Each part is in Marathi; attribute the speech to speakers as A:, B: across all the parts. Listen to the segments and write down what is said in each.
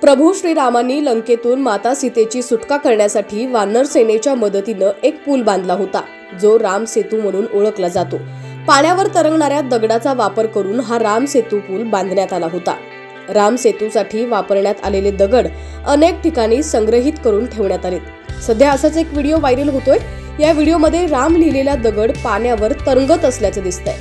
A: प्रभू श्रीरामांनी लंकेतून माता सीतेची सुटका करण्यासाठी वानर सेनेच्या मदतीनं एक पूल बांधला होता, जो राम सेतू म्हणून ओळखला जातो. पाण्यावर तरंगणाऱ्या दगडाचा वापर करून हा राम सेतू पूल बांधण्यात आला होता. राम सेतूसाठी वापरण्यात आलेले दगड अनेक ठिकाणी संग्रहित करून ठेवण्यात आले. सध्या असाच एक व्हिडिओ व्हायरल होतोय. या व्हिडिओमध्ये राम लिहिलेला दगड पाण्यावर तरंगत असल्याचं दिसतंय.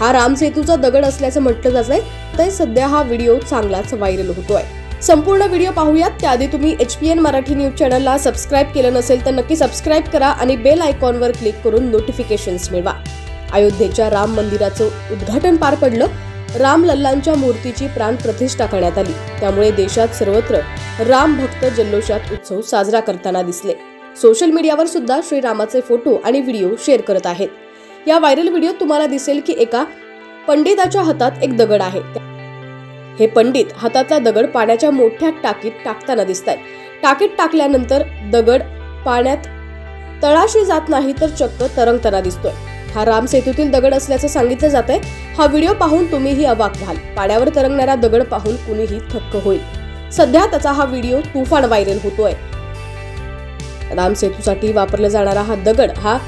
A: हा राम सेतूचा दगड असल्याचं म्हटलं जातंय. तर सध्या हा व्हिडिओ चांगलाच व्हायरल होतोय. संपूर्ण व्हिडिओ पाहूयात. त्याआधी तुम्ही HPN मराठी न्यूज चॅनलला सबस्क्राईब केलं नसेल तर नक्की सबस्क्राईब करा आणि बेल आयकॉनवर क्लिक करून नोटिफिकेशन्स मिळवा. अयोध्येच्या राम मंदिराचं उद्घाटन पार पडलं. राम लल्लांच्या मूर्तीची प्राण प्रतिष्ठा करण्यात आली. त्यामुळे देशात सर्वत्र राम भक्त जल्लोषात उत्सव साजरा करताना दिसले. सोशल मीडियावर सुद्धा श्रीरामाचे फोटो आणि व्हिडिओ शेअर करत आहेत. या व्हायरल व्हिडिओत तुम्हाला दिसेल की एका पंडिताच्या हातात एक दगड आहे. हे पंडित हातातला दगड पाण्याच्या मोठ्या टाकीत टाकताना दिसतायत. टाकीत टाकल्यानंतर दगड पाण्यात तळाशी जात नाही तर चक्क तरंगताना दिसतोय. हा राम सेतूतील दगड असल्याचं सांगितलं जातंय. हा व्हिडिओ पाहून तुम्हीही अवाक व्हाल. पाण्यावर तरंगणारा दगड पाहून कुणीही थक्क होईल. सध्या त्याचा हा व्हिडिओ तुफान व्हायरल होतोय. राम सेतूसाठी वापरला जाणारा हा दगड हा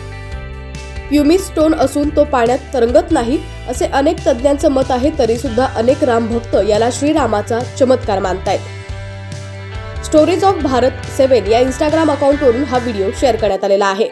A: प्युमिस स्टोन असून तो पाण्यात तरंगत नाही असे अनेक तज्ञांचं मत आहे. तरी सुद्धा अनेक राम भक्त याला श्रीरामाचा चमत्कार मानतायत. स्टोरीज ऑफ भारत 7 या इंस्टाग्राम अकाउंटवरून हा व्हिडिओ शेअर करण्यात आलेला आहे.